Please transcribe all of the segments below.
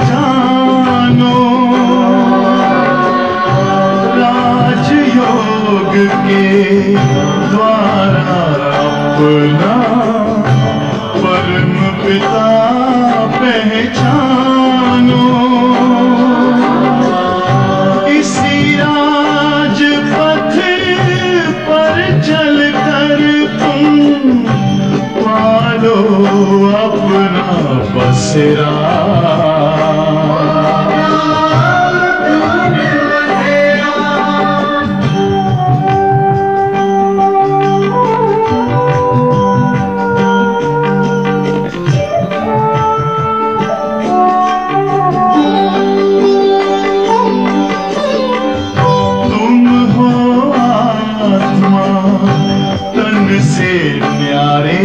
जानो, राजयोग के द्वारा अपना परम पिता पहचानो। इसी राजपथ पर चलकर तुम पालो अपना बसेरा। तुम हो आत्मा तन से न्यारे,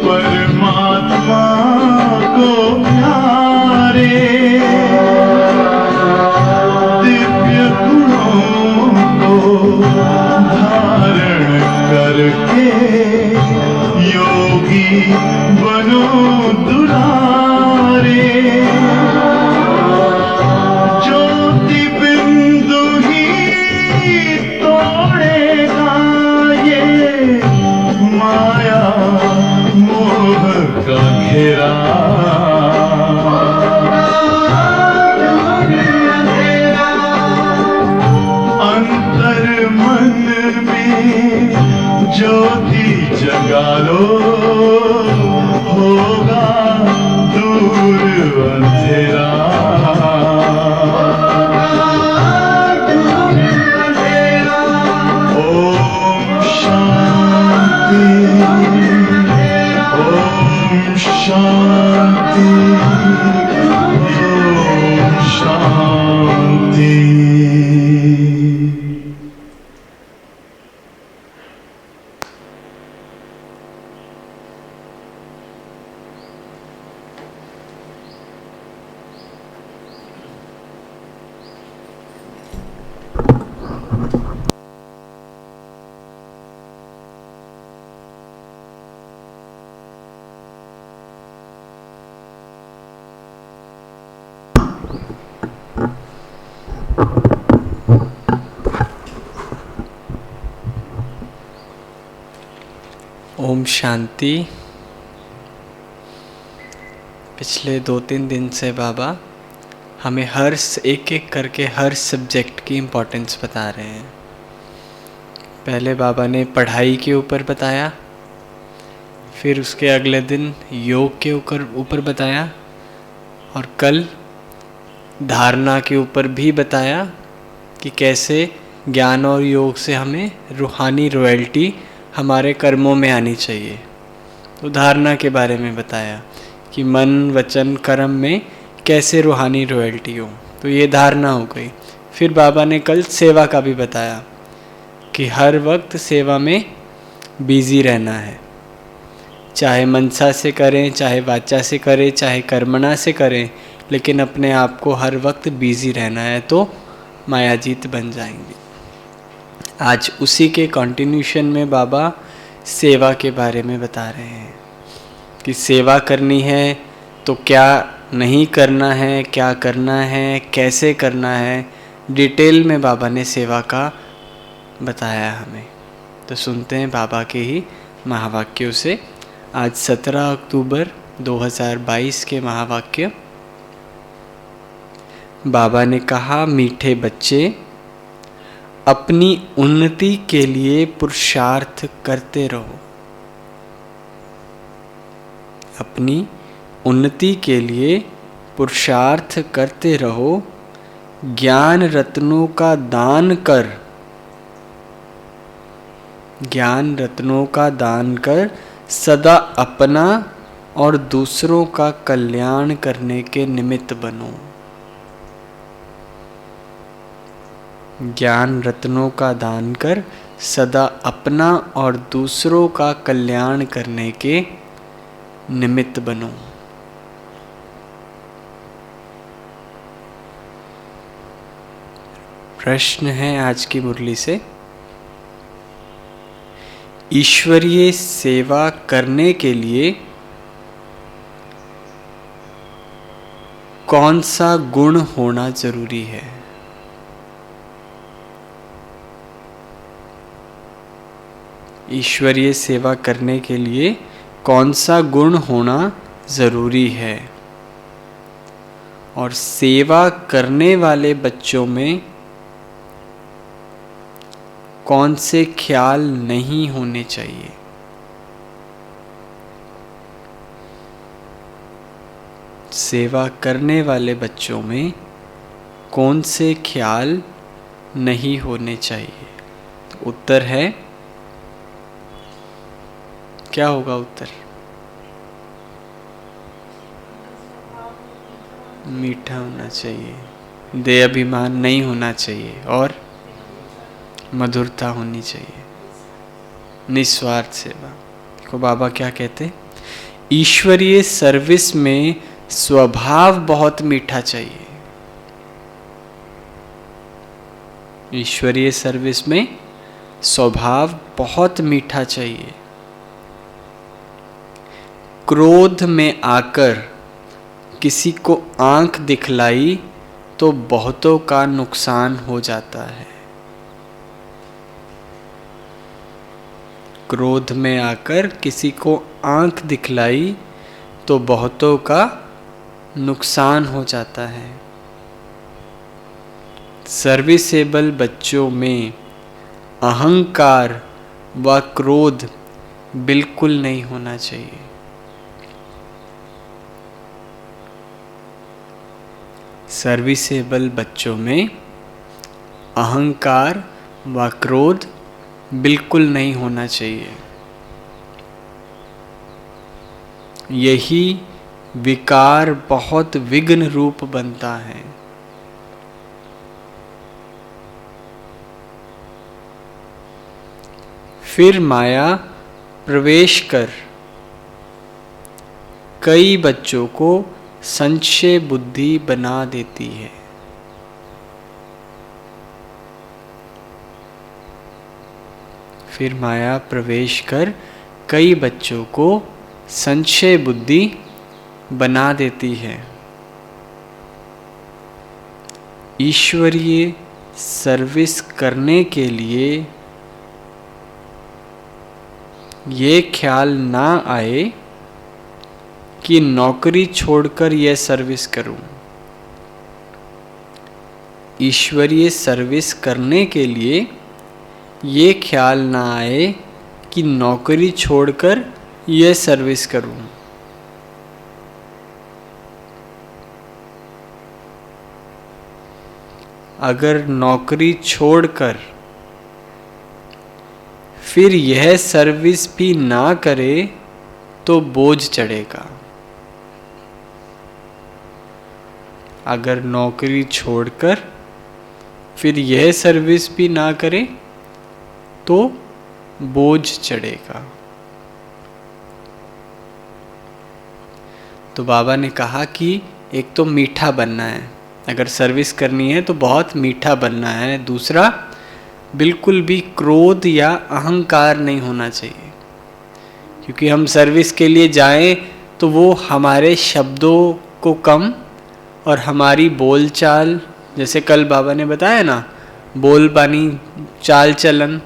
परमात्मा को प्यारे। दिव्य गुणों को धारण करके योगी बनो दुलारे। ज्योति बिंदु ही तोड़ेगा ये माया मोह का घेरा। अंतर मन में ज्योति जगा लो, होगा दूर अंधेरा। ओम शांति, ओम शांति, ओम शांति। ओम शांति। पिछले 2-3 दिन से बाबा हमें एक एक करके हर सब्जेक्ट की इम्पोर्टेंस बता रहे हैं। पहले बाबा ने पढ़ाई के ऊपर बताया, फिर उसके अगले दिन योग के ऊपर बताया, और कल धारणा के ऊपर भी बताया कि कैसे ज्ञान और योग से हमें रूहानी रॉयल्टी हमारे कर्मों में आनी चाहिए। तो धारणा के बारे में बताया कि मन वचन कर्म में कैसे रूहानी रॉयल्टी हो, तो ये धारणा हो गई। फिर बाबा ने कल सेवा का भी बताया कि हर वक्त सेवा में बिजी रहना है, चाहे मनसा से करें, चाहे वाचा से करें, चाहे कर्मणा से करें, लेकिन अपने आप को हर वक्त बिजी रहना है, तो मायाजीत बन जाएंगे। आज उसी के कंटिन्यूशन में बाबा सेवा के बारे में बता रहे हैं कि सेवा करनी है तो क्या नहीं करना है, क्या करना है, कैसे करना है। डिटेल में बाबा ने सेवा का बताया हमें। तो सुनते हैं बाबा के ही महावाक्यों से। आज 17 अक्टूबर 2022 के महावाक्य। बाबा ने कहा, मीठे बच्चे, अपनी उन्नति के लिए पुरुषार्थ करते रहो। अपनी उन्नति के लिए पुरुषार्थ करते रहो। ज्ञान रत्नों का दान कर, ज्ञान रत्नों का दान कर सदा अपना और दूसरों का कल्याण करने के निमित्त बनो। ज्ञान रत्नों का दान कर सदा अपना और दूसरों का कल्याण करने के निमित्त बनो। प्रश्न है आज की मुरली से, ईश्वरीय सेवा करने के लिए कौन सा गुण होना जरूरी है? ईश्वरीय सेवा करने के लिए कौन सा गुण होना जरूरी है? और सेवा करने वाले बच्चों में कौन से ख्याल नहीं होने चाहिए? सेवा करने वाले बच्चों में कौन से ख्याल नहीं होने चाहिए? तो उत्तर है, क्या होगा उत्तर? मीठा होना चाहिए, दे अभिमान नहीं होना चाहिए, और मधुरता होनी चाहिए, निस्वार्थ सेवा। देखो बाबा क्या कहते, ईश्वरीय सर्विस में स्वभाव बहुत मीठा चाहिए। ईश्वरीय सर्विस में स्वभाव बहुत मीठा चाहिए। क्रोध में आकर किसी को आंख दिखलाई तो बहुतों का नुकसान हो जाता है। क्रोध में आकर किसी को आंख दिखलाई तो बहुतों का नुकसान हो जाता है। सर्विसेबल बच्चों में अहंकार व क्रोध बिल्कुल नहीं होना चाहिए। सर्विसेबल बच्चों में अहंकार व क्रोध बिल्कुल नहीं होना चाहिए। यही विकार बहुत विघ्न रूप बनता है। फिर माया प्रवेश कर कई बच्चों को संशय बुद्धि बना देती है। फिर माया प्रवेश कर कई बच्चों को संशय बुद्धि बना देती है। ईश्वरीय सर्विस करने के लिए ये ख्याल ना आए कि नौकरी छोड़कर यह सर्विस करूं। ईश्वरीय सर्विस करने के लिए ये ख्याल ना आए कि नौकरी छोड़कर यह सर्विस करूं। अगर नौकरी छोड़कर फिर यह सर्विस भी ना करे तो बोझ चढ़ेगा। अगर नौकरी छोड़कर फिर यह सर्विस भी ना करे तो बोझ चढ़ेगा। तो बाबा ने कहा कि एक तो मीठा बनना है, अगर सर्विस करनी है तो बहुत मीठा बनना है। दूसरा, बिल्कुल भी क्रोध या अहंकार नहीं होना चाहिए, क्योंकि हम सर्विस के लिए जाएं तो वो हमारे शब्दों को कम और हमारी बोलचाल, जैसे कल बाबा ने बताया ना, बोल बानी चाल चलन,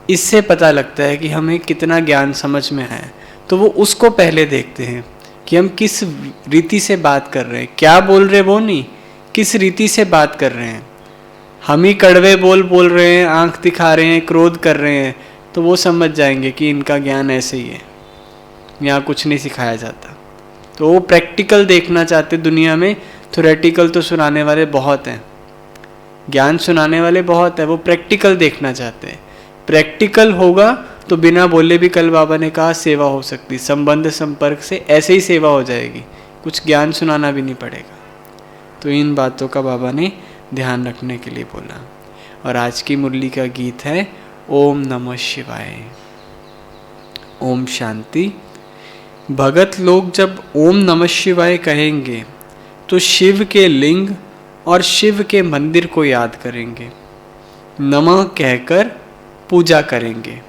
इससे पता लगता है कि हमें कितना ज्ञान समझ में है। तो वो उसको पहले देखते हैं कि हम किस रीति से बात कर रहे हैं, क्या बोल रहे वो नहीं, किस रीति से बात कर रहे हैं। हम ही कड़वे बोल रहे हैं, आंख दिखा रहे हैं, क्रोध कर रहे हैं, तो वो समझ जाएंगे कि इनका ज्ञान ऐसे ही है, यहाँ कुछ नहीं सिखाया जाता। तो वो प्रैक्टिकल देखना चाहते दुनिया में। थ्योरेटिकल तो सुनाने वाले बहुत हैं, ज्ञान सुनाने वाले बहुत हैं, वो प्रैक्टिकल देखना चाहते हैं। प्रैक्टिकल होगा तो बिना बोले भी, कल बाबा ने कहा, सेवा हो सकती, संबंध संपर्क से ऐसे ही सेवा हो जाएगी, कुछ ज्ञान सुनाना भी नहीं पड़ेगा। तो इन बातों का बाबा ने ध्यान रखने के लिए बोला। और आज की मुरली का गीत है ओम नमः शिवाय। ओम शांति। भगत लोग जब ओम नमः शिवाय कहेंगे तो शिव के लिंग और शिव के मंदिर को याद करेंगे, नमः कहकर पूजा करेंगे।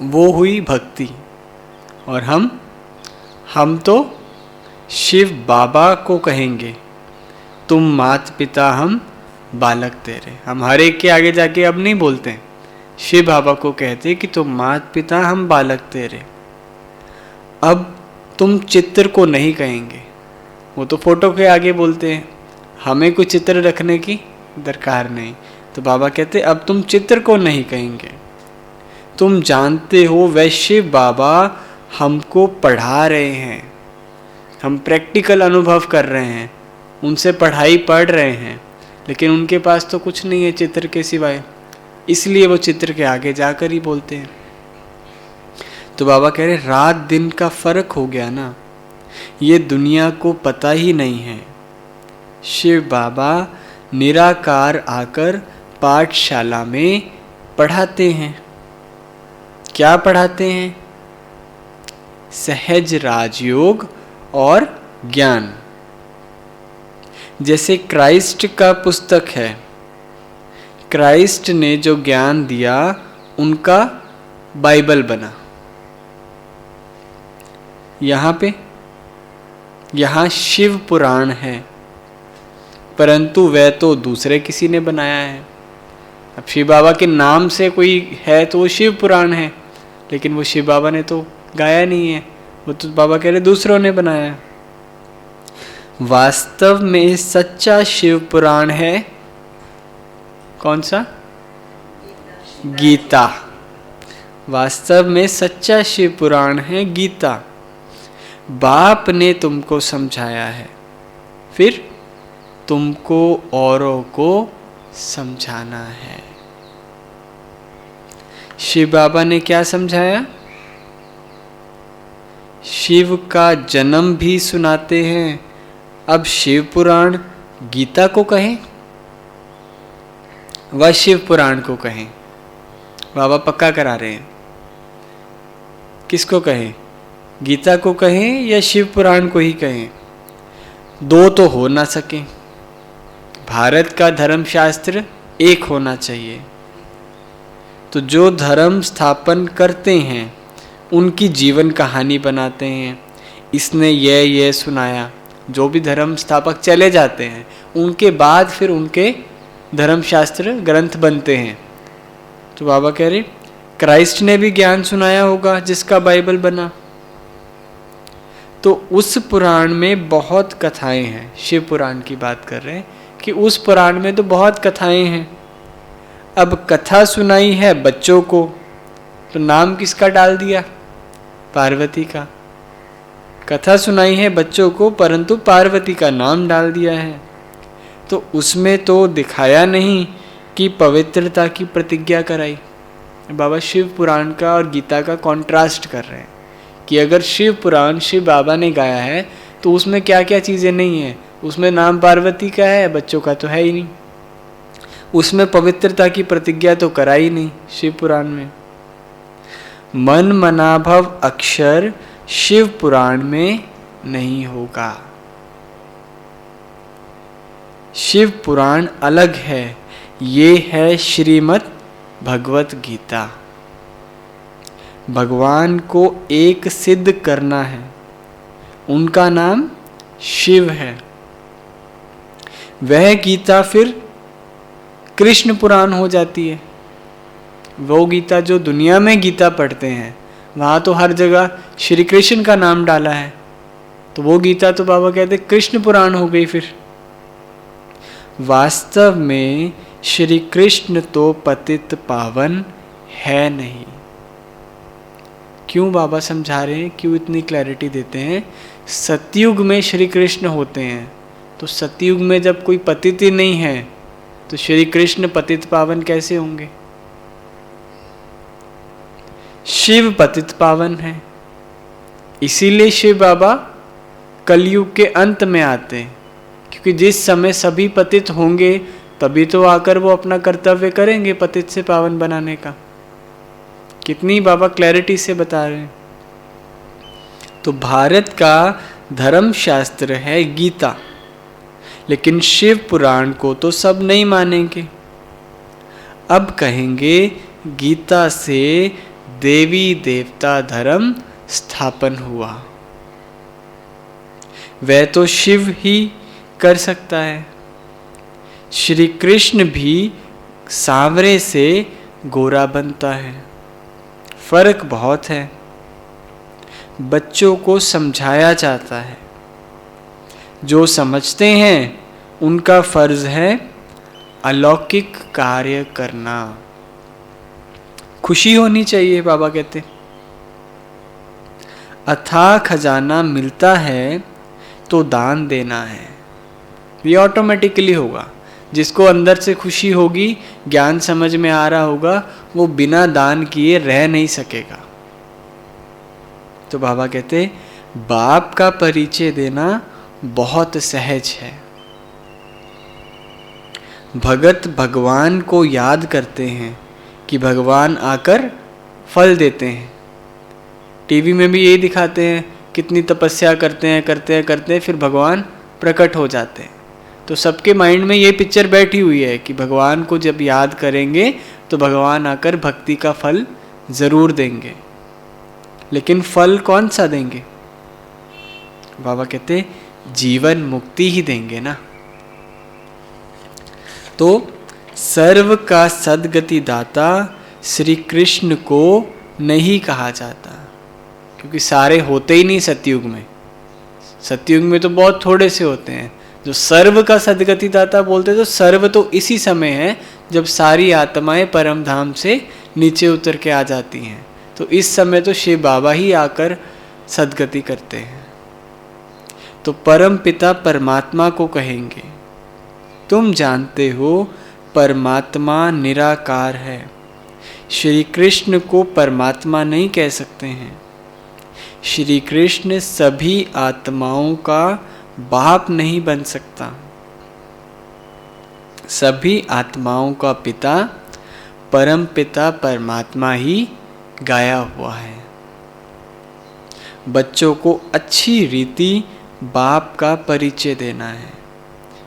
वो हुई भक्ति। और हम तो शिव बाबा को कहेंगे तुम मात पिता हम बालक तेरे। हम हर एक के आगे जाके अब नहीं बोलते हैं, शिव बाबा को कहते कि तुम मात पिता हम बालक तेरे। अब तुम चित्र को नहीं कहेंगे, वो तो फोटो के आगे बोलते हैं, हमें कोई चित्र रखने की दरकार नहीं। तो बाबा कहते अब तुम चित्र को नहीं कहेंगे, तुम जानते हो वह शिव बाबा हमको पढ़ा रहे हैं, हम प्रैक्टिकल अनुभव कर रहे हैं, उनसे पढ़ाई पढ़ रहे हैं, लेकिन उनके पास तो कुछ नहीं है चित्र के सिवाय, इसलिए वो चित्र के आगे जाकर ही बोलते हैं। तो बाबा कह रहे रात दिन का फर्क हो गया ना, ये दुनिया को पता ही नहीं है। शिव बाबा निराकार आकर पाठशाला में पढ़ाते हैं। क्या पढ़ाते हैं? सहज राजयोग और ज्ञान। जैसे क्राइस्ट का पुस्तक है, क्राइस्ट ने जो ज्ञान दिया उनका बाइबल बना। यहाँ शिव पुराण है, परंतु वह तो दूसरे किसी ने बनाया है। अब शिव बाबा के नाम से कोई है तो वो शिव पुराण है, लेकिन वो शिव बाबा ने तो गाया नहीं है, वो तो बाबा कह रहे दूसरों ने बनाया है। वास्तव में सच्चा शिव पुराण है कौन सा? गीता। वास्तव में सच्चा शिव पुराण है गीता। बाप ने तुमको समझाया है, फिर तुमको औरों को समझाना है। शिव बाबा ने क्या समझाया? शिव का जन्म भी सुनाते हैं। अब शिव पुराण गीता को कहें व शिव पुराण को कहें, बाबा पक्का करा रहे हैं। किसको कहें? गीता को कहें या शिव पुराण को ही कहें? दो तो हो ना सके। भारत का धर्मशास्त्र एक होना चाहिए। तो जो धर्म स्थापन करते हैं उनकी जीवन कहानी बनाते हैं, इसने ये सुनाया। जो भी धर्म स्थापक चले जाते हैं उनके बाद फिर उनके धर्मशास्त्र ग्रंथ बनते हैं। तो बाबा कह रहे क्राइस्ट ने भी ज्ञान सुनाया होगा जिसका बाइबल बना। तो उस पुराण में बहुत कथाएं हैं। शिव पुराण की बात कर रहे हैं कि उस पुराण में तो बहुत कथाएं हैं। अब कथा सुनाई है बच्चों को, तो नाम किसका डाल दिया? पार्वती का। कथा सुनाई है बच्चों को, परंतु पार्वती का नाम डाल दिया है। तो उसमें तो दिखाया नहीं कि पवित्रता की प्रतिज्ञा कराई। बाबा शिव पुराण का और गीता का कॉन्ट्रास्ट कर रहे हैं कि अगर शिव पुराण शिव बाबा ने गाया है तो उसमें क्या क्या चीज़ें नहीं है। उसमें नाम पार्वती का है, बच्चों का तो है ही नहीं। उसमें पवित्रता की प्रतिज्ञा तो कराई नहीं शिव पुराण में। मन मनाभव अक्षर शिव पुराण में नहीं होगा। शिव पुराण अलग है, ये है श्रीमद् भगवत गीता। भगवान को एक सिद्ध करना है, उनका नाम शिव है। वह गीता फिर कृष्ण पुराण हो जाती है। वो गीता जो दुनिया में गीता पढ़ते हैं वहाँ तो हर जगह श्री कृष्ण का नाम डाला है, तो वो गीता तो बाबा कहते कृष्ण पुराण हो गई। फिर वास्तव में श्री कृष्ण तो पतित पावन है नहीं। क्यों बाबा समझा रहे हैं, क्यों इतनी क्लैरिटी देते हैं? सतयुग में श्री कृष्ण होते हैं, तो सतयुग में जब कोई पतित ही नहीं है तो श्री कृष्ण पतित पावन कैसे होंगे? शिव पतित पावन है, इसीलिए शिव बाबा कलयुग के अंत में आते हैं, क्योंकि जिस समय सभी पतित होंगे तभी तो आकर वो अपना कर्तव्य करेंगे पतित से पावन बनाने का। कितनी बाबा क्लैरिटी से बता रहे हैं। तो भारत का धर्म शास्त्र है गीता, लेकिन शिव पुराण को तो सब नहीं मानेंगे। अब कहेंगे गीता से देवी देवता धर्म स्थापन हुआ। वह तो शिव ही कर सकता है। श्री कृष्ण भी सांवरे से गोरा बनता है, फर्क बहुत है। बच्चों को समझाया जाता है, जो समझते हैं उनका फर्ज है अलौकिक कार्य करना। खुशी होनी चाहिए, बाबा कहते। अथाह खजाना मिलता है तो दान देना है, ये ऑटोमेटिकली होगा। जिसको अंदर से खुशी होगी, ज्ञान समझ में आ रहा होगा, वो बिना दान किए रह नहीं सकेगा। तो बाबा कहते बाप का परिचय देना बहुत सहज है। भगत भगवान को याद करते हैं कि भगवान आकर फल देते हैं। टीवी में भी यही दिखाते हैं, कितनी तपस्या करते हैं, फिर भगवान प्रकट हो जाते हैं। तो सबके माइंड में ये पिक्चर बैठी हुई है कि भगवान को जब याद करेंगे तो भगवान आकर भक्ति का फल ज़रूर देंगे। लेकिन फल कौन सा देंगे? बाबा कहते जीवन मुक्ति ही देंगे ना। तो सर्व का सद्गति दाता श्री कृष्ण को नहीं कहा जाता, क्योंकि सारे होते ही नहीं सतयुग में। सतयुग में तो बहुत थोड़े से होते हैं। जो सर्व का सद्गति दाता बोलते, तो सर्व तो इसी समय है जब सारी आत्माएं परम धाम से नीचे उतर के आ जाती हैं। तो इस समय तो शिव बाबा ही आकर सद्गति करते हैं। तो परम पिता परमात्मा को कहेंगे, तुम जानते हो परमात्मा निराकार है। श्री कृष्ण को परमात्मा नहीं कह सकते हैं। श्री कृष्ण सभी आत्माओं का बाप नहीं बन सकता। सभी आत्माओं का पिता परम पिता परमात्मा ही गाया हुआ है। बच्चों को अच्छी रीति बाप का परिचय देना है।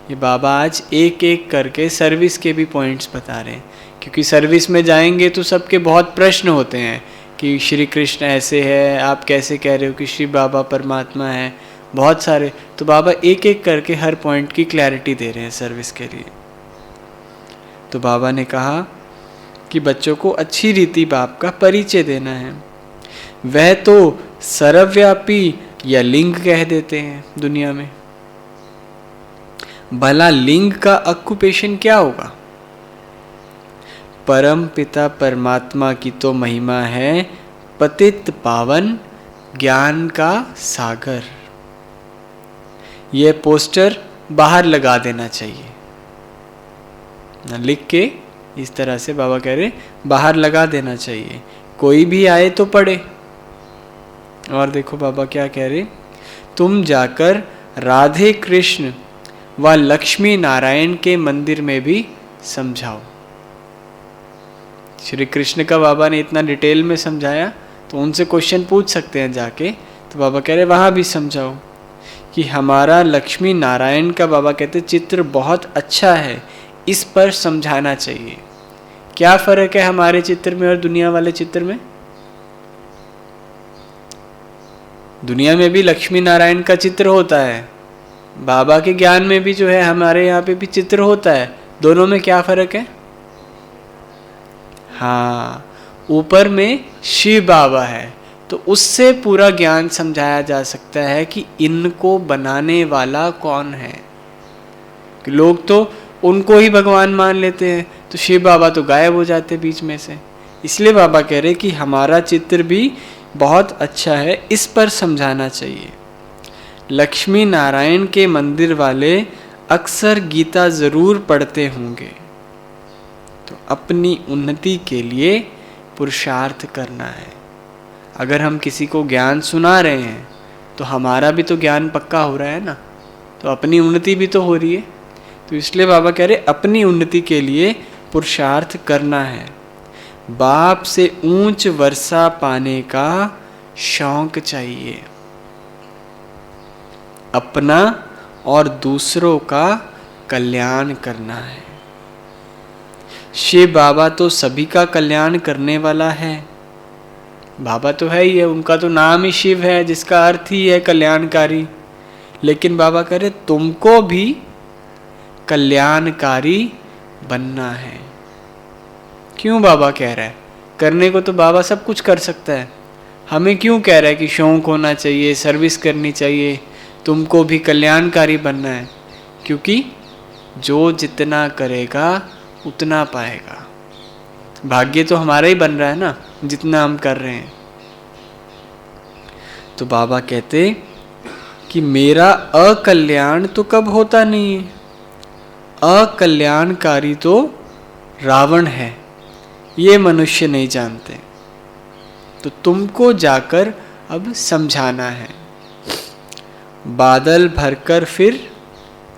ये बाबा आज एक एक करके सर्विस के भी पॉइंट्स बता रहे हैं, क्योंकि सर्विस में जाएंगे तो सबके बहुत प्रश्न होते हैं कि श्री कृष्ण ऐसे है, आप कैसे कह रहे हो कि श्री बाबा परमात्मा है, बहुत सारे। तो बाबा एक एक करके हर पॉइंट की क्लैरिटी दे रहे हैं सर्विस के लिए। तो बाबा ने कहा कि बच्चों को अच्छी रीति बाप का परिचय देना है। वह तो सर्वव्यापी या लिंग कह देते हैं दुनिया में। भला लिंग का ऑक्यूपेशन क्या होगा? परम पिता परमात्मा की तो महिमा है पतित पावन ज्ञान का सागर। यह पोस्टर बाहर लगा देना चाहिए ना, लिख के इस तरह से बाबा कह रहे बाहर लगा देना चाहिए, कोई भी आए तो पढ़े। और देखो बाबा क्या कह रहे, तुम जाकर राधे कृष्ण व लक्ष्मी नारायण के मंदिर में भी समझाओ। श्री कृष्ण का बाबा ने इतना डिटेल में समझाया, तो उनसे क्वेश्चन पूछ सकते हैं जाके। तो बाबा कह रहे वहाँ भी समझाओ कि हमारा लक्ष्मी नारायण का, बाबा कहते चित्र बहुत अच्छा है, इस पर समझाना चाहिए। क्या फ़र्क है हमारे चित्र में और दुनिया वाले चित्र में? दुनिया में भी लक्ष्मी नारायण का चित्र होता है, बाबा के ज्ञान में भी जो है हमारे यहाँ पे भी चित्र होता है। दोनों में क्या फ़र्क है? हाँ, ऊपर में शिव बाबा है, तो उससे पूरा ज्ञान समझाया जा सकता है कि इनको बनाने वाला कौन है। कि लोग तो उनको ही भगवान मान लेते हैं, तो शिव बाबा तो गायब हो जाते बीच में से। इसलिए बाबा कह रहे कि हमारा चित्र भी बहुत अच्छा है, इस पर समझाना चाहिए। लक्ष्मी नारायण के मंदिर वाले अक्सर गीता ज़रूर पढ़ते होंगे, तो अपनी उन्नति के लिए पुरुषार्थ करना है। अगर हम किसी को ज्ञान सुना रहे हैं तो हमारा भी तो ज्ञान पक्का हो रहा है ना, तो अपनी उन्नति भी तो हो रही है। तो इसलिए बाबा कह रहे अपनी उन्नति के लिए पुरुषार्थ करना है। बाप से ऊंच वर्षा पाने का शौक चाहिए। अपना और दूसरों का कल्याण करना है। शिव बाबा तो सभी का कल्याण करने वाला है। बाबा तो है ही है, उनका तो नाम ही शिव है, जिसका अर्थ ही है कल्याणकारी। लेकिन बाबा कह रहे तुमको भी कल्याणकारी बनना है। क्यों बाबा कह रहा है? करने को तो बाबा सब कुछ कर सकता है, हमें क्यों कह रहा है कि शौक होना चाहिए, सर्विस करनी चाहिए, तुमको भी कल्याणकारी बनना है? क्योंकि जो जितना करेगा उतना पाएगा। भाग्य तो हमारा ही बन रहा है ना, जितना हम कर रहे हैं। तो बाबा कहते कि मेरा अकल्याण तो कब होता नहीं है, अकल्याणकारी तो रावण है, ये मनुष्य नहीं जानते। तो तुमको जाकर अब समझाना है। बादल भरकर फिर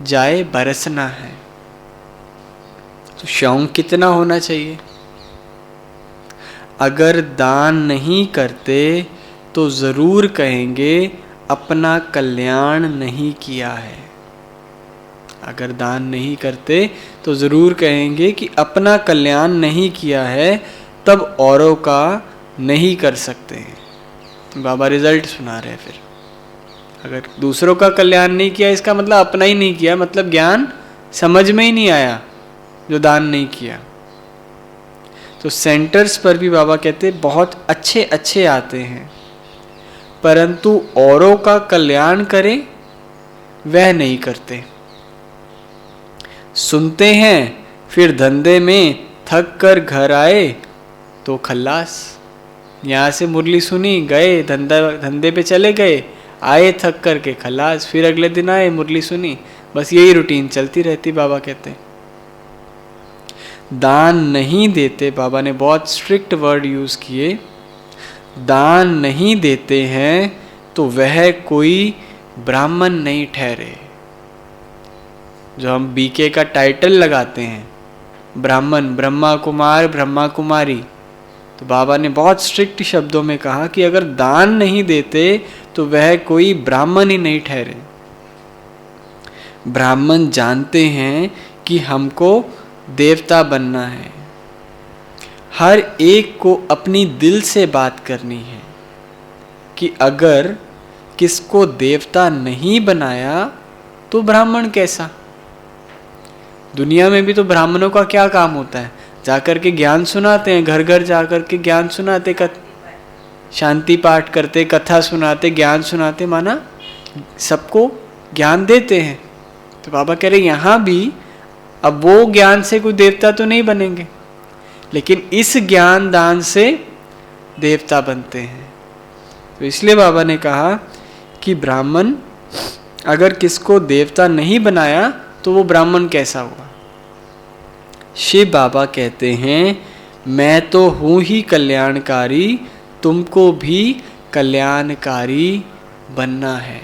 जाए बरसना है। तो शौक कितना होना चाहिए? अगर दान नहीं करते तो जरूर कहेंगे अपना कल्याण नहीं किया है। अगर दान नहीं करते तो जरूर कहेंगे कि अपना कल्याण नहीं किया है, तब औरों का नहीं कर सकते हैं। बाबा रिजल्ट सुना रहे हैं। फिर अगर दूसरों का कल्याण नहीं किया, इसका मतलब अपना ही नहीं किया, मतलब ज्ञान समझ में ही नहीं आया जो दान नहीं किया। तो सेंटर्स पर भी बाबा कहते बहुत अच्छे अच्छे आते हैं, परंतु औरों का कल्याण करें वह नहीं करते। सुनते हैं फिर धंधे में थक कर घर आए तो खल्लास। यहाँ से मुरली सुनी, गए धंधे पे चले गए, आए थक कर के खल्लास, फिर अगले दिन आए मुरली सुनी, बस यही रूटीन चलती रहती। बाबा कहते दान नहीं देते, बाबा ने बहुत स्ट्रिक्ट वर्ड यूज किए, दान नहीं देते हैं तो वह कोई ब्राह्मण नहीं ठहरे। जो हम बीके का टाइटल लगाते हैं ब्राह्मण, ब्रह्मा कुमार, ब्रह्मा कुमारी, तो बाबा ने बहुत स्ट्रिक्ट शब्दों में कहा कि अगर दान नहीं देते तो वह कोई ब्राह्मण ही नहीं ठहरे। ब्राह्मण जानते हैं कि हमको देवता बनना है, हर एक को अपनी दिल से बात करनी है कि अगर किसको देवता नहीं बनाया तो ब्राह्मण कैसा। दुनिया में भी तो ब्राह्मणों का क्या काम होता है? जाकर के ज्ञान सुनाते हैं, घर घर जाकर के ज्ञान सुनाते, शांति पाठ करते, कथा सुनाते, ज्ञान सुनाते, माना सबको ज्ञान देते हैं। तो बाबा कह रहे यहाँ भी अब वो ज्ञान से कोई देवता तो नहीं बनेंगे, लेकिन इस ज्ञान दान से देवता बनते हैं। तो इसलिए बाबा ने कहा कि ब्राह्मण अगर किसको देवता नहीं बनाया तो वो ब्राह्मण कैसा हुआ। शिव बाबा कहते हैं मैं तो हूँ ही कल्याणकारी, तुमको भी कल्याणकारी बनना है।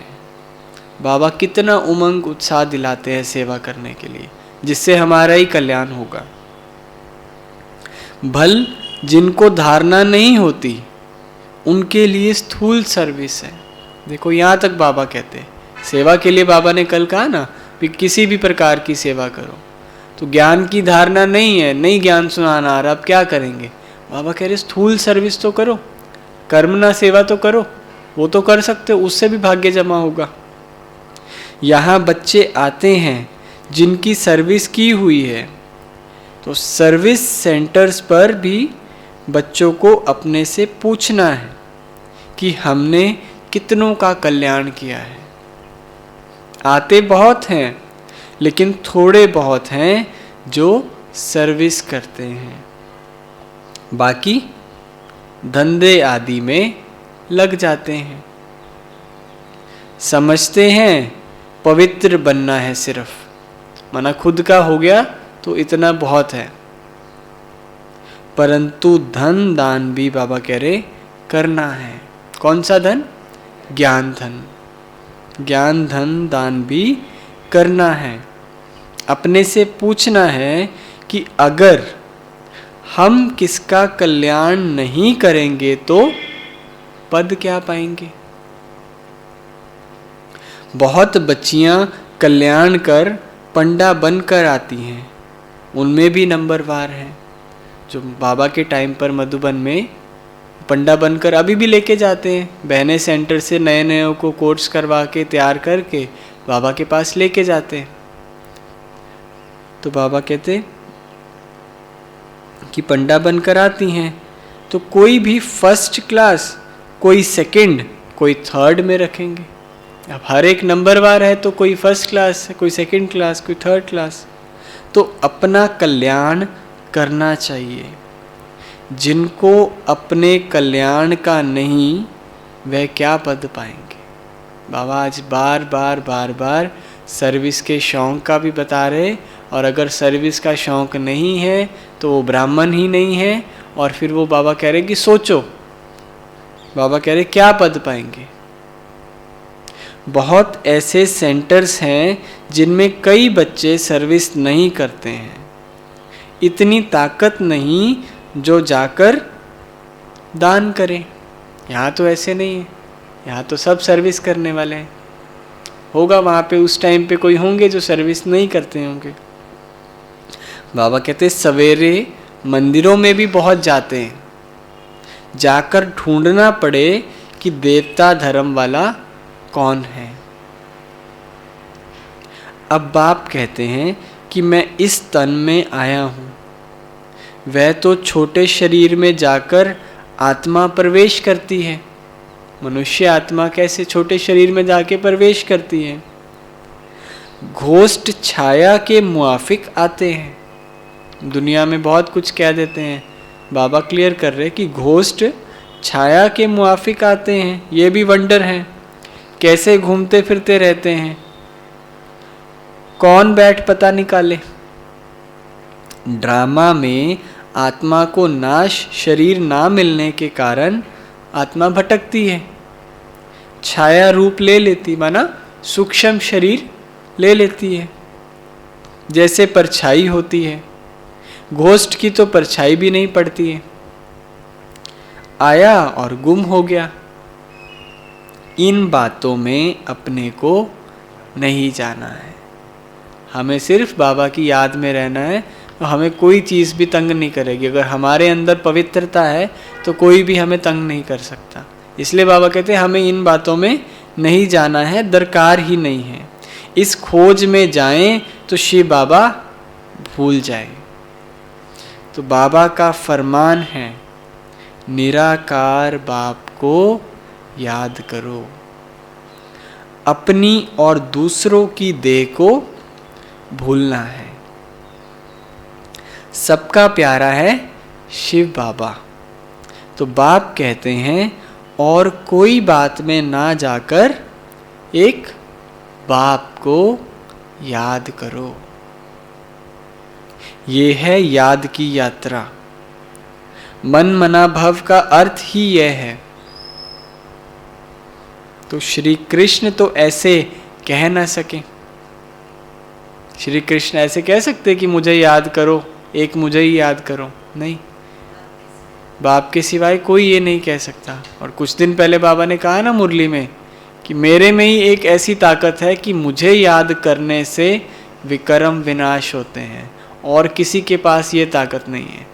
बाबा कितना उमंग उत्साह दिलाते हैं सेवा करने के लिए, जिससे हमारा ही कल्याण होगा। भल जिनको धारणा नहीं होती उनके लिए स्थूल सर्विस है। देखो यहाँ तक बाबा कहते हैं सेवा के लिए। बाबा ने कल कहा ना कि किसी भी प्रकार की सेवा करो, तो ज्ञान की धारणा नहीं है, नहीं ज्ञान सुनाना आ रहा, अब क्या करेंगे? बाबा कह रहे स्थूल सर्विस तो करो, कर्मना सेवा तो करो, वो तो कर सकते हो, उससे भी भाग्य जमा होगा। यहाँ बच्चे आते हैं जिनकी सर्विस की हुई है, तो सर्विस सेंटर्स पर भी बच्चों को अपने से पूछना है कि हमने कितनों का कल्याण किया है। आते बहुत हैं, लेकिन थोड़े बहुत हैं जो सर्विस करते हैं, बाकी धंधे आदि में लग जाते हैं। समझते हैं पवित्र बनना है सिर्फ, माना खुद का हो गया तो इतना बहुत है, परंतु धन दान भी बाबा कह रहे करना है। कौन सा धन? ज्ञान धन। ज्ञान धन दान भी करना है। अपने से पूछना है कि अगर हम किसका कल्याण नहीं करेंगे तो पद क्या पाएंगे। बहुत बच्चियां कल्याण कर पंडा बनकर आती हैं, उनमें भी नंबरवार हैं। जो बाबा के टाइम पर मधुबन में पंडा बनकर अभी भी लेके जाते हैं, बहने सेंटर से नए नए को कोर्स करवा के तैयार करके बाबा के पास लेके जाते हैं। तो बाबा कहते कि पंडा बनकर आती हैं तो कोई भी फर्स्ट क्लास, कोई सेकंड, कोई थर्ड में रखेंगे। अब हर एक नंबरवार है तो कोई फर्स्ट क्लास है, कोई सेकंड क्लास, कोई थर्ड क्लास। तो अपना कल्याण करना चाहिए। जिनको अपने कल्याण का नहीं, वह क्या पद पाएंगे। बाबा आज बार बार सर्विस के शौक का भी बता रहे, और अगर सर्विस का शौक नहीं है तो वो ब्राह्मण ही नहीं है। और फिर वो बाबा कह रहे कि सोचो, बाबा कह रहे क्या पद पाएंगे। बहुत ऐसे सेंटर्स हैं जिनमें कई बच्चे सर्विस नहीं करते हैं, इतनी ताकत नहीं जो जाकर दान करें। यहाँ तो ऐसे नहीं है, यहाँ तो सब सर्विस करने वाले हैं। होगा वहाँ पे उस टाइम पे कोई होंगे जो सर्विस नहीं करते होंगे। बाबा कहते सवेरे मंदिरों में भी बहुत जाते हैं, जाकर ढूंढना पड़े कि देवता धर्म वाला कौन है। अब बाप कहते हैं कि मैं इस तन में आया हूँ, वह तो छोटे शरीर में जाकर आत्मा प्रवेश करती है। मनुष्य आत्मा कैसे छोटे शरीर में जाके प्रवेश करती है। घोस्ट छाया के मुआफिक आते हैं। दुनिया में बहुत कुछ कह देते हैं, बाबा क्लियर कर रहे कि घोस्ट छाया के मुआफिक आते हैं। ये भी वंडर है, कैसे घूमते फिरते रहते हैं, कौन बैठ पता निकाले। ड्रामा में आत्मा को नाश शरीर ना मिलने के कारण आत्मा भटकती है, छाया रूप ले लेती, माना सूक्ष्म शरीर ले लेती है, जैसे परछाई होती है। घोस्ट की तो परछाई भी नहीं पड़ती है, आया और गुम हो गया। इन बातों में अपने को नहीं जाना है, हमें सिर्फ बाबा की याद में रहना है। तो हमें कोई चीज़ भी तंग नहीं करेगी। अगर हमारे अंदर पवित्रता है तो कोई भी हमें तंग नहीं कर सकता। इसलिए बाबा कहते हैं हमें इन बातों में नहीं जाना है, दरकार ही नहीं है। इस खोज में जाएं तो शिव बाबा भूल जाए। तो बाबा का फरमान है, निराकार बाप को याद करो, अपनी और दूसरों की देह को भूलना है। सबका प्यारा है शिव बाबा। तो बाप कहते हैं और कोई बात में ना जाकर एक बाप को याद करो। ये है याद की यात्रा। मन मना भव का अर्थ ही यह है। तो श्री कृष्ण तो ऐसे कह ना सके। श्री कृष्ण ऐसे कह सकते कि मुझे याद करो, एक मुझे ही याद करो, नहीं, बाप के सिवाय कोई ये नहीं कह सकता। और कुछ दिन पहले बाबा ने कहा ना मुरली में कि मेरे में ही एक ऐसी ताकत है कि मुझे याद करने से विकर्म विनाश होते हैं, और किसी के पास ये ताकत नहीं है।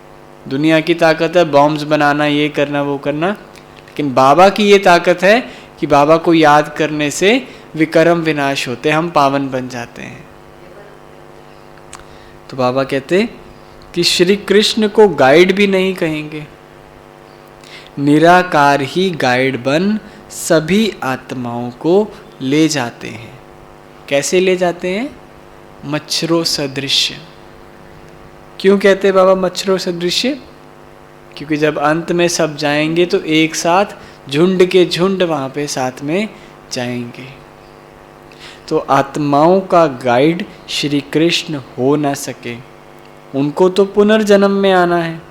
दुनिया की ताकत है बॉम्ब्स बनाना, ये करना वो करना, लेकिन बाबा की ये ताकत है कि बाबा को याद करने से विकर्म विनाश होते हैं, हम पावन बन जाते हैं। तो बाबा कहते कि श्री कृष्ण को गाइड भी नहीं कहेंगे, निराकार ही गाइड बन सभी आत्माओं को ले जाते हैं। कैसे ले जाते हैं? मच्छरों सदृश। क्यों कहते हैं बाबा मच्छरों सदृश? क्योंकि जब अंत में सब जाएंगे तो एक साथ झुंड के झुंड वहाँ पे साथ में जाएंगे। तो आत्माओं का गाइड श्री कृष्ण हो ना सके, उनको तो पुनर्जन्म में आना है।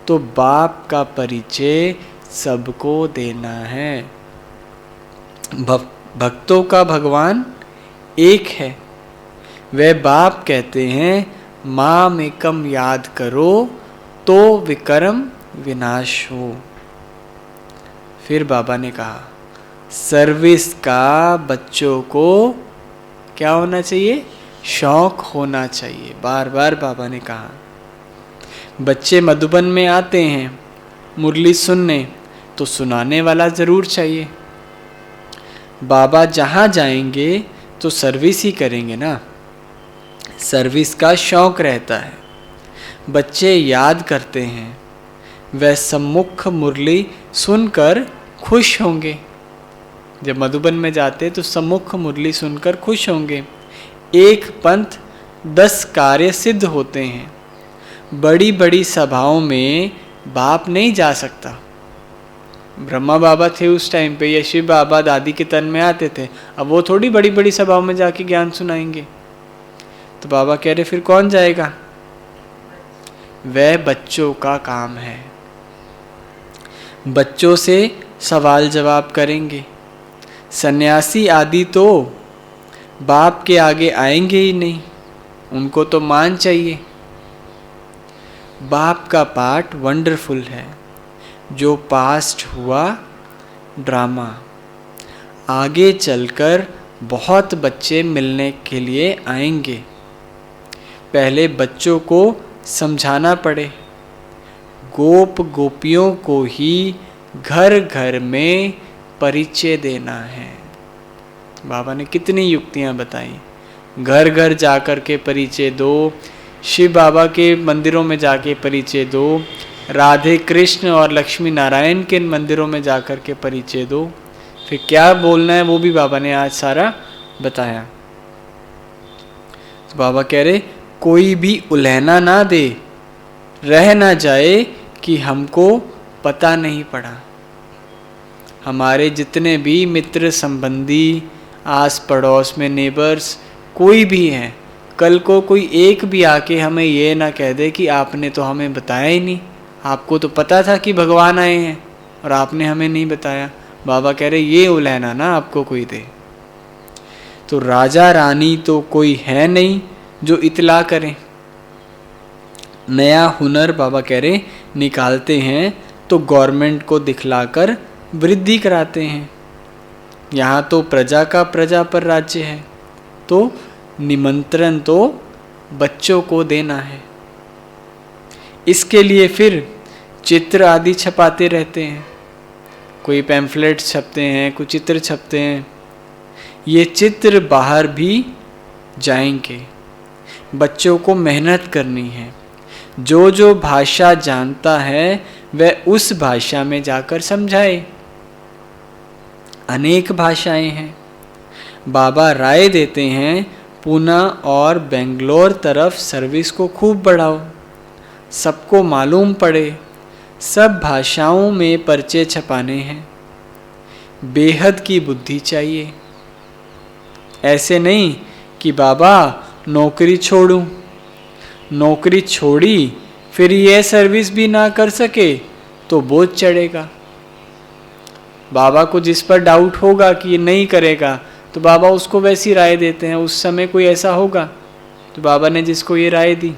तो बाप का परिचय सबको देना है। भक्तों का भगवान एक है। वह बाप कहते हैं माम एकम याद करो तो विकर्म विनाश हो। फिर बाबा ने कहा सर्विस का बच्चों को क्या होना चाहिए? शौक होना चाहिए। बार बार बाबा ने कहा। बच्चे मधुबन में आते हैं मुरली सुनने, तो सुनाने वाला ज़रूर चाहिए। बाबा जहाँ जाएंगे तो सर्विस ही करेंगे ना, सर्विस का शौक रहता है। बच्चे याद करते हैं, वह सम्मुख मुरली सुनकर खुश होंगे। जब मधुबन में जाते तो सम्मुख मुरली सुनकर खुश होंगे। एक पंथ 10 कार्य सिद्ध होते हैं। बड़ी बड़ी सभाओं में बाप नहीं जा सकता। ब्रह्मा बाबा थे उस टाइम पे, या शिव बाबा दादी के तन में आते थे। अब वो थोड़ी बड़ी बड़ी सभाओं में जाके ज्ञान सुनाएंगे। तो बाबा कह रहे फिर कौन जाएगा? वह बच्चों का काम है। बच्चों से सवाल जवाब करेंगे। सन्यासी आदि तो बाप के आगे आएंगे ही नहीं, उनको तो मान चाहिए। बाप का पाठ वंडरफुल है, जो पास्ट हुआ ड्रामा। आगे चलकर बहुत बच्चे मिलने के लिए आएंगे। पहले बच्चों को समझाना पड़े। गोप गोपियों को ही घर घर में परिचय देना है। बाबा ने कितनी युक्तियां बताई। घर घर जाकर के परिचय दो, शिव बाबा के मंदिरों में जाके परिचय दो, राधे कृष्ण और लक्ष्मी नारायण के मंदिरों में जाकर के परिचय दो। फिर क्या बोलना है वो भी बाबा ने आज सारा बताया। तो बाबा कह रहे कोई भी उलहना ना दे, रह ना जाए कि हमको पता नहीं पड़ा। हमारे जितने भी मित्र संबंधी, आस पड़ोस में नेबर्स कोई भी हैं, कल को कोई एक भी आके हमें ये ना कह दे कि आपने तो हमें बताया ही नहीं, आपको तो पता था कि भगवान आए हैं और आपने हमें नहीं बताया। बाबा कह रहे ये उलहना ना आपको कोई दे। तो राजा रानी तो कोई है नहीं जो इतला करें। नया हुनर बाबा कह रहे निकालते हैं तो गवर्नमेंट को दिखलाकर वृद्धि कराते हैं। यहाँ तो प्रजा का प्रजा पर राज्य है, तो निमंत्रण तो बच्चों को देना है। इसके लिए फिर चित्र आदि छपाते रहते हैं। कोई पैम्फलेट छपते हैं, कोई चित्र छपते हैं। ये चित्र बाहर भी जाएंगे। बच्चों को मेहनत करनी है। जो जो भाषा जानता है वह उस भाषा में जाकर समझाए। अनेक भाषाएं हैं। बाबा राय देते हैं पूना और बेंगलोर तरफ सर्विस को खूब बढ़ाओ, सबको मालूम पड़े। सब भाषाओं में पर्चे छपाने हैं। बेहद की बुद्धि चाहिए। ऐसे नहीं कि बाबा नौकरी छोड़ूं, नौकरी छोड़ी फिर यह सर्विस भी ना कर सके तो बोझ चढ़ेगा। बाबा को जिस पर डाउट होगा कि ये नहीं करेगा तो बाबा उसको वैसी राय देते हैं। उस समय कोई ऐसा होगा तो बाबा ने जिसको ये राय दी।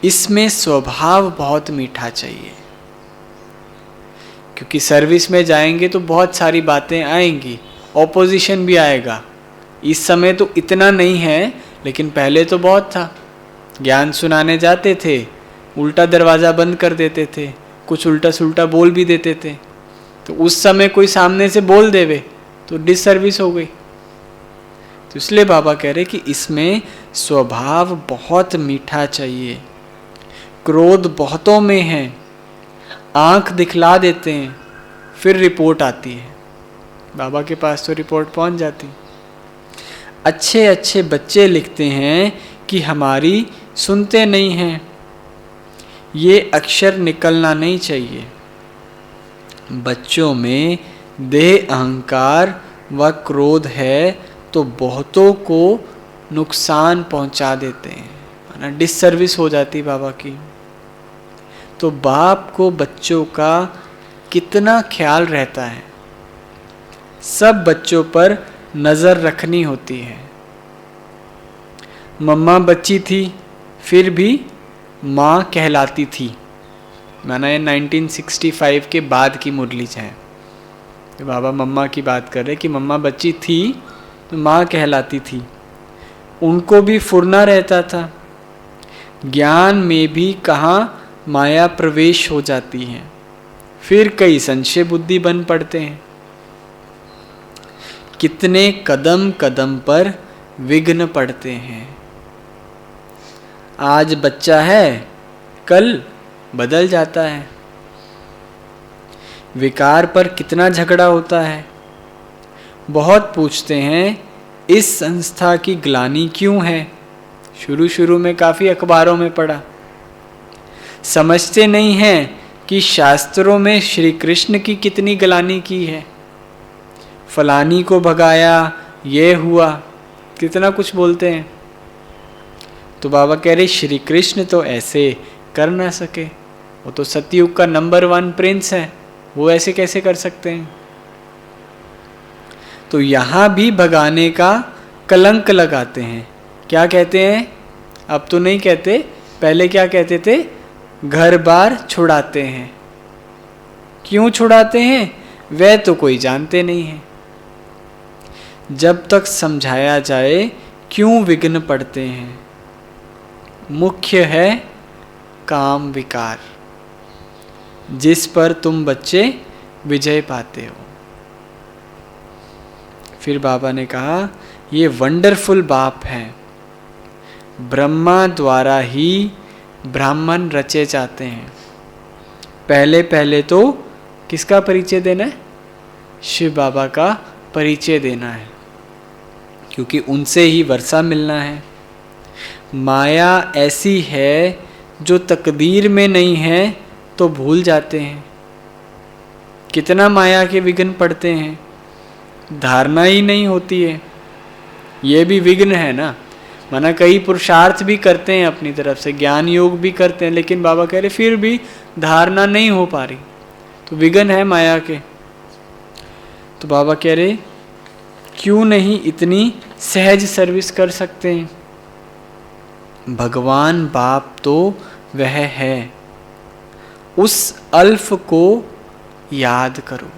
इसमें स्वभाव बहुत मीठा चाहिए, क्योंकि सर्विस में जाएंगे तो बहुत सारी बातें आएंगी, ऑपोजिशन भी आएगा। इस समय तो इतना नहीं है, लेकिन पहले तो बहुत था। ज्ञान सुनाने जाते थे, उल्टा दरवाज़ा बंद कर देते थे, कुछ उल्टा सुल्टा बोल भी देते थे। तो उस समय कोई सामने से बोल देवे तो डिसर्विस हो गई। तो इसलिए बाबा कह रहे कि इसमें स्वभाव बहुत मीठा चाहिए। क्रोध बहुतों में है, आंख दिखला देते हैं, फिर रिपोर्ट आती है। बाबा के पास तो रिपोर्ट पहुंच जाती। अच्छे अच्छे बच्चे लिखते हैं कि हमारी सुनते नहीं हैं। ये अक्षर निकलना नहीं चाहिए। बच्चों में देह अहंकार व क्रोध है तो बहुतों को नुकसान पहुंचा देते हैं, ना डिसर्विस हो जाती बाबा की। तो बाप को बच्चों का कितना ख्याल रहता है। सब बच्चों पर नज़र रखनी होती है। मम्मा बच्ची थी फिर भी माँ कहलाती थी। माना ये 1965 के बाद की मुरली है। तो बाबा मम्मा की बात कर रहे कि मम्मा बच्ची थी तो माँ कहलाती थी। उनको भी फुरना रहता था। ज्ञान में भी कहाँ माया प्रवेश हो जाती है, फिर कई संशय बुद्धि बन पड़ते हैं। कितने कदम कदम पर विघ्न पड़ते हैं। आज बच्चा है, कल बदल जाता है। विकार पर कितना झगड़ा होता है। बहुत पूछते हैं इस संस्था की ग्लानि क्यों है। शुरू शुरू में काफी अखबारों में पढ़ा। समझते नहीं हैं कि शास्त्रों में श्री कृष्ण की कितनी ग्लानि की है। फलानी को भगाया, ये हुआ, कितना कुछ बोलते हैं। तो बाबा कह रहे श्री कृष्ण तो ऐसे कर ना सके, वो तो सतयुग का नंबर 1 प्रिंस है, वो ऐसे कैसे कर सकते हैं। तो यहां भी भगाने का कलंक लगाते हैं। क्या कहते हैं, अब तो नहीं कहते, पहले क्या कहते थे, घर बार छुड़ाते हैं। क्यों छुड़ाते हैं, वह तो कोई जानते नहीं है। जब तक समझाया जाए क्यों विघ्न पड़ते हैं। मुख्य है काम विकार, जिस पर तुम बच्चे विजय पाते हो। फिर बाबा ने कहा ये वंडरफुल बाप है। ब्रह्मा द्वारा ही ब्राह्मण रचे जाते हैं। पहले पहले तो किसका परिचय देना है, शिव बाबा का परिचय देना है, क्योंकि उनसे ही वर्षा मिलना है। माया ऐसी है जो तकदीर में नहीं है तो भूल जाते हैं। कितना माया के विघ्न पड़ते हैं, धारणा ही नहीं होती है। ये भी विघ्न है ना, माना कई पुरुषार्थ भी करते हैं अपनी तरफ से, ज्ञान योग भी करते हैं, लेकिन बाबा कह रहे फिर भी धारणा नहीं हो पा रही, तो विघ्न है माया के। तो बाबा कह रहे क्यों नहीं इतनी सहज सर्विस कर सकते हैं। भगवान बाप तो वह है, उस अल्फ को याद करो।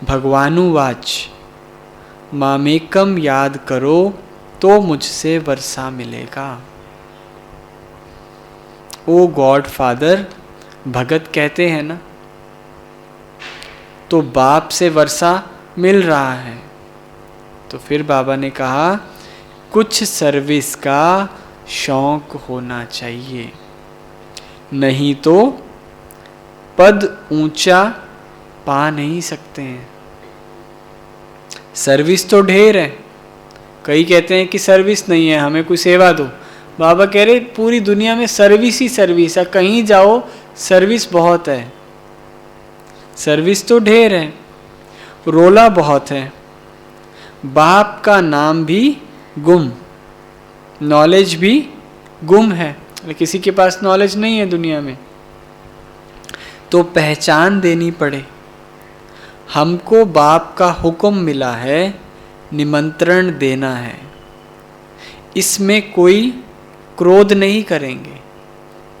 भगवानुवाच मामेकम याद करो तो मुझसे वर्षा मिलेगा। ओ गॉड फादर, भगत कहते हैं ना, तो बाप से वर्षा मिल रहा है। तो फिर बाबा ने कहा कुछ सर्विस का शौक होना चाहिए, नहीं तो पद ऊंचा पा नहीं सकते हैं। सर्विस तो ढेर है, कई कहते हैं कि सर्विस नहीं है, हमें कोई सेवा दो। बाबा कह रहे पूरी दुनिया में सर्विस ही सर्विस है, कहीं जाओ सर्विस बहुत है। सर्विस तो ढेर है, रोला बहुत है। बाप का नाम भी गुम, नॉलेज भी गुम है, किसी के पास नॉलेज नहीं है दुनिया में, तो पहचान देनी पड़े। हमको बाप का हुक्म मिला है, निमंत्रण देना है, इसमें कोई क्रोध नहीं करेंगे।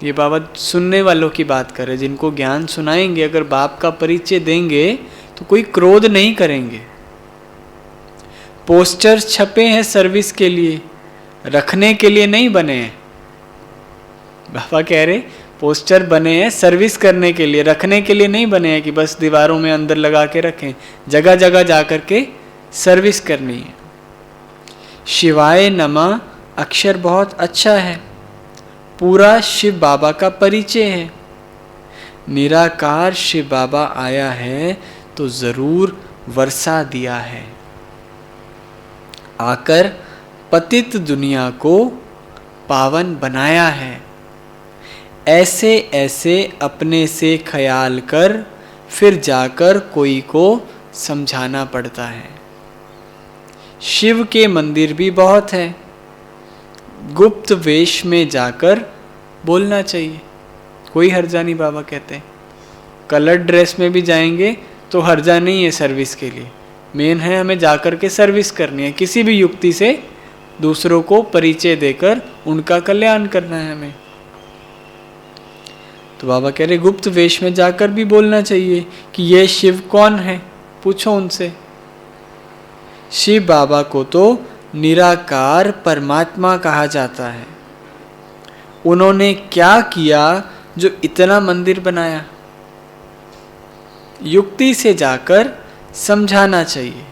ये बाबा सुनने वालों की बात करे, जिनको ज्ञान सुनाएंगे, अगर बाप का परिचय देंगे तो कोई क्रोध नहीं करेंगे। पोस्टर्स छपे हैं सर्विस के लिए, रखने के लिए नहीं बने हैं। बाबा कह रहे पोस्टर बने हैं सर्विस करने के लिए, रखने के लिए नहीं बने हैं कि बस दीवारों में अंदर लगा के रखें। जगह जगह जा कर के सर्विस करनी है। शिवाय नमः अक्षर बहुत अच्छा है, पूरा शिव बाबा का परिचय है। निराकार शिव बाबा आया है तो जरूर वर्षा दिया है, आकर पतित दुनिया को पावन बनाया है। ऐसे ऐसे अपने से ख्याल कर फिर जाकर कोई को समझाना पड़ता है। शिव के मंदिर भी बहुत है, गुप्त वेश में जाकर बोलना चाहिए, कोई हर्जा नहीं। बाबा कहते हैं कलर ड्रेस में भी जाएंगे तो हर्जा नहीं है सर्विस के लिए। मेन है हमें जाकर के सर्विस करनी है, किसी भी युक्ति से दूसरों को परिचय देकर उनका कल्याण करना है हमें। तो बाबा कह रहे गुप्त वेश में जाकर भी बोलना चाहिए कि ये शिव कौन है, पूछो उनसे। शिव बाबा को तो निराकार परमात्मा कहा जाता है। उन्होंने क्या किया जो इतना मंदिर बनाया। युक्ति से जाकर समझाना चाहिए।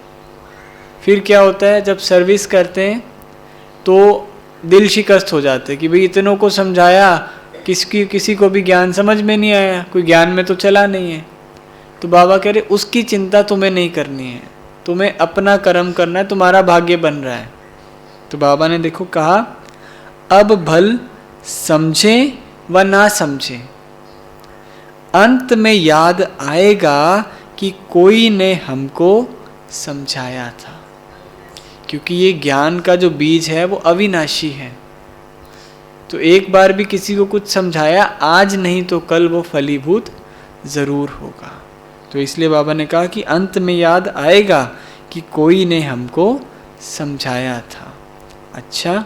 फिर क्या होता है, जब सर्विस करते हैं तो दिल शिकस्त हो जाते हैं कि भाई इतनों को समझाया, किसी को भी ज्ञान समझ में नहीं आया, कोई ज्ञान में तो चला नहीं है। तो बाबा कह रहे उसकी चिंता तुम्हें नहीं करनी है, तुम्हें अपना कर्म करना है, तुम्हारा भाग्य बन रहा है। तो बाबा ने देखो कहा, अब भल समझे व ना समझे, अंत में याद आएगा कि कोई ने हमको समझाया था। क्योंकि ये ज्ञान का जो बीज है वो अविनाशी है। तो एक बार भी किसी को कुछ समझाया, आज नहीं तो कल वो फलीभूत जरूर होगा। तो इसलिए बाबा ने कहा कि अंत में याद आएगा कि कोई ने हमको समझाया था। अच्छा,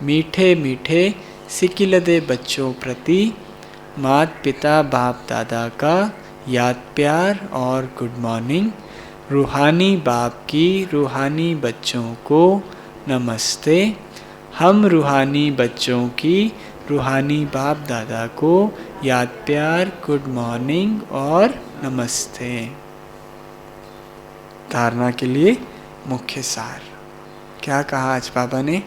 मीठे मीठे सिकिलदे बच्चों प्रति माता पिता बाप दादा का याद प्यार और गुड मॉर्निंग। रूहानी बाप की रूहानी बच्चों को नमस्ते। हम रूहानी बच्चों की रूहानी बाप दादा को याद प्यार गुड मॉर्निंग और नमस्ते। धारणा के लिए मुख्य सार क्या कहा आज बाबा ने?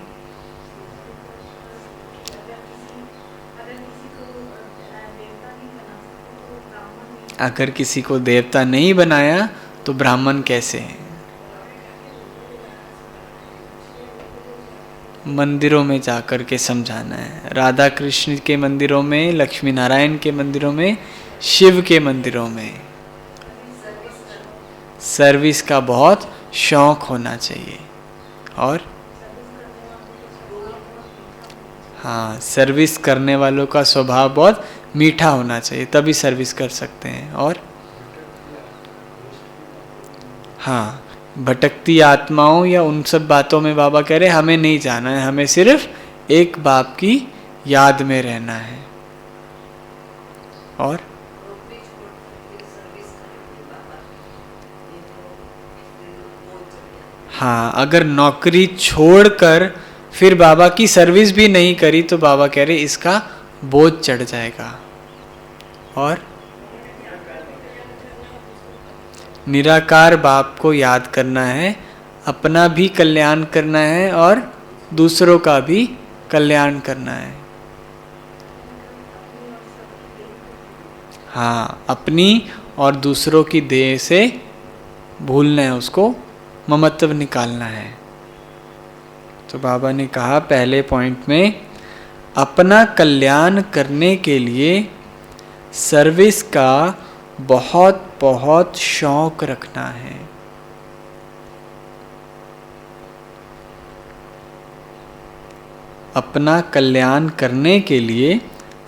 अगर किसी को देवता नहीं बनाया तो ब्राह्मण कैसे हैं? मंदिरों में जाकर के समझाना है। राधा कृष्ण के मंदिरों में, लक्ष्मी नारायण के मंदिरों में, शिव के मंदिरों में सर्विस का बहुत शौक होना चाहिए। और हाँ, सर्विस करने वालों का स्वभाव बहुत मीठा होना चाहिए, तभी सर्विस कर सकते हैं। और हाँ, भटकती आत्माओं या उन सब बातों में बाबा कह रहे हमें नहीं जाना है, हमें सिर्फ एक बाप की याद में रहना है। और हाँ, अगर नौकरी छोड़कर फिर बाबा की सर्विस भी नहीं करी तो बाबा कह रहे इसका बोझ चढ़ जाएगा। और निराकार बाप को याद करना है, अपना भी कल्याण करना है और दूसरों का भी कल्याण करना है। हाँ, अपनी और दूसरों की देह से भूलना है, उसको ममत्व निकालना है। तो बाबा ने कहा पहले पॉइंट में, अपना कल्याण करने के लिए सर्विस का बहुत बहुत शौक रखना है। अपना कल्याण करने के लिए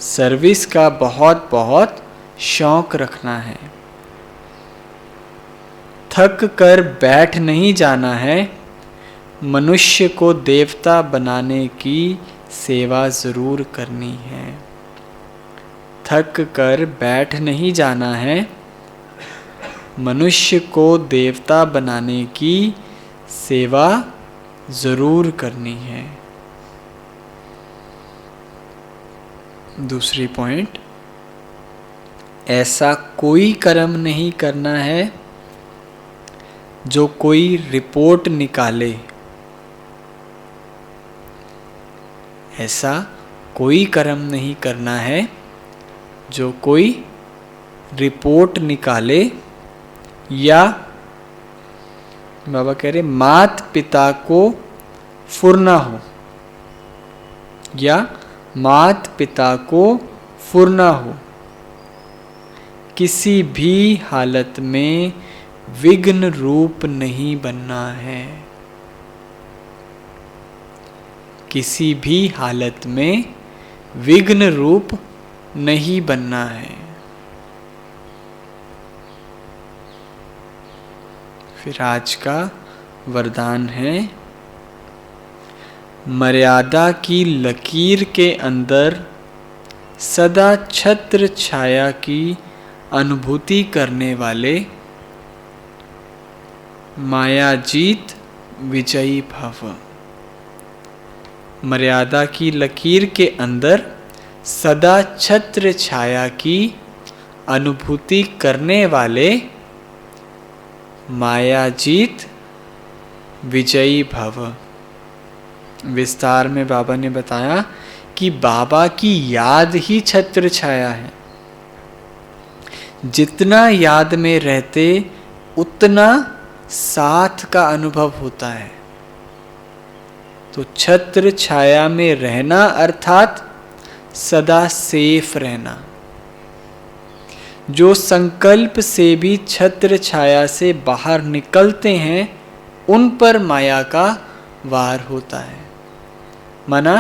सर्विस का बहुत बहुत शौक रखना है। थक कर बैठ नहीं जाना है, मनुष्य को देवता बनाने की सेवा जरूर करनी है। थक कर बैठ नहीं जाना है, मनुष्य को देवता बनाने की सेवा जरूर करनी है। दूसरी पॉइंट, ऐसा कोई कर्म नहीं करना है जो कोई रिपोर्ट निकाले। ऐसा कोई कर्म नहीं करना है जो कोई रिपोर्ट निकाले, या बाबा कह रहे मात पिता को फुरना हो, या मात पिता को फुरना हो। किसी भी हालत में विघ्न रूप नहीं बनना है। किसी भी हालत में विघ्न रूप नहीं बनना है। फिर आज का वरदान है, मर्यादा की लकीर के अंदर सदा छत्र छाया की अनुभूति करने वाले मायाजीत विजयी भव। मर्यादा की लकीर के अंदर सदा छत्र छाया की अनुभूति करने वाले मायाजीत विजयी भव। विस्तार में बाबा ने बताया कि बाबा की याद ही छत्र छाया है। जितना याद में रहते उतना साथ का अनुभव होता है। तो छत्र छाया में रहना अर्थात सदा सेफ रहना। जो संकल्प से भी छत्र छाया से बाहर निकलते हैं उन पर माया का वार होता है। माना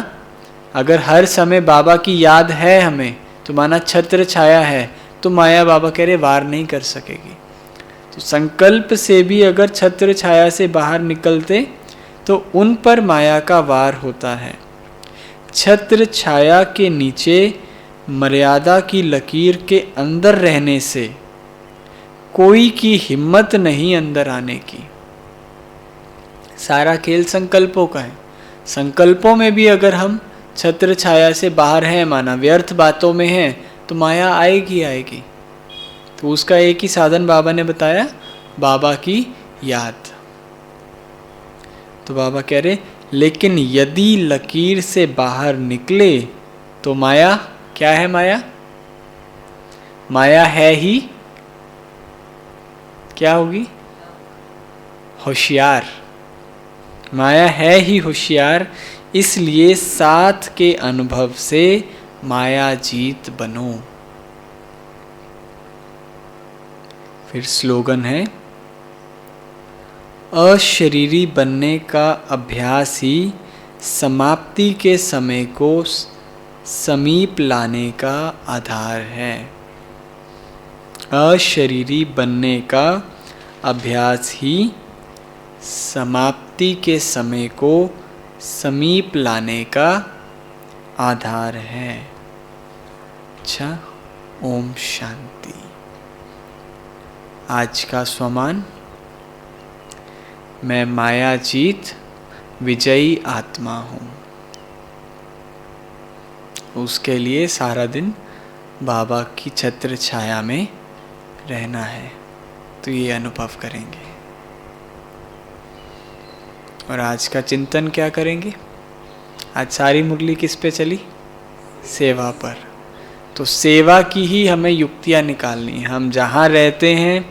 अगर हर समय बाबा की याद है हमें, तो माना छत्र छाया है, तो माया बाबा कह रहे वार नहीं कर सकेगी। तो संकल्प से भी अगर छत्र छाया से बाहर निकलते तो उन पर माया का वार होता है। छत्र छाया के नीचे मर्यादा की लकीर के अंदर रहने से कोई की हिम्मत नहीं अंदर आने की। सारा खेल संकल्पों का है। संकल्पों में भी अगर हम छत्र छाया से बाहर हैं, माना व्यर्थ बातों में हैं, तो माया आएगी आएगी। तो उसका एक ही साधन बाबा ने बताया, बाबा की याद। तो बाबा कह रहे लेकिन यदि लकीर से बाहर निकले तो माया क्या है? माया है ही क्या होगी? होशियार। माया है ही होशियार, इसलिए साथ के अनुभव से माया जीत बनो। फिर स्लोगन है, अशरीरी बनने का अभ्यास ही समाप्ति के समय को समीप लाने का आधार है। अशरीरी बनने का अभ्यास ही समाप्ति के समय को समीप लाने का आधार है। अच्छा, ओम शांति। आज का स्वमान, मैं मायाजीत विजयी आत्मा हूँ। उसके लिए सारा दिन बाबा की छत्र छाया में रहना है, तो ये अनुभव करेंगे। और आज का चिंतन क्या करेंगे? आज सारी मुरली किस पे चली? सेवा पर। तो सेवा की ही हमें युक्तियाँ निकालनी है। हम जहाँ रहते हैं,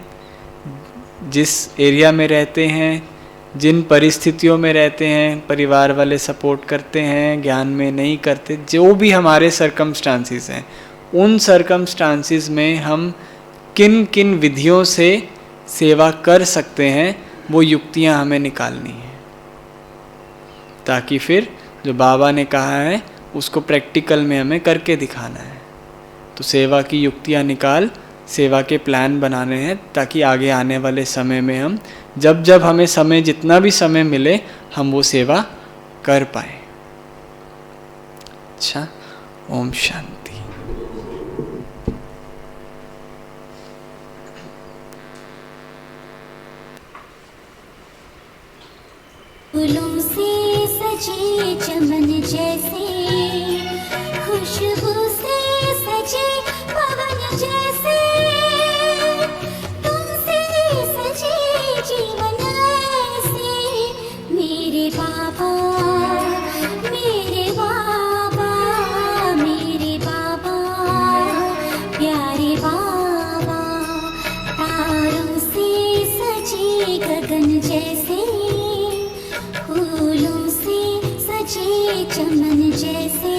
जिस एरिया में रहते हैं, जिन परिस्थितियों में रहते हैं, परिवार वाले सपोर्ट करते हैं, ज्ञान में नहीं करते, जो भी हमारे सरकमस्टांसिस हैं, उन सरकमस्टांसिस में हम किन किन विधियों से सेवा कर सकते हैं, वो युक्तियाँ हमें निकालनी हैं, ताकि फिर जो बाबा ने कहा है उसको प्रैक्टिकल में हमें करके दिखाना है। तो सेवा की युक्तियाँ निकाल, सेवा के प्लान बनाने हैं, ताकि आगे आने वाले समय में हम जब जब हमें समय, जितना भी समय मिले, हम वो सेवा कर पाए। अच्छा, ओम शांति। फूलों से सजे चमन जैसे, खुशबू से सजे पवन जैसे, तुमसे सजे जीवन ऐसे, मेरे बाबा, मेरे बाबा, मेरे बाबा, प्यारे बाबा। तारों से सजे गगन जैसे, फूलों से सजे चमन जैसे,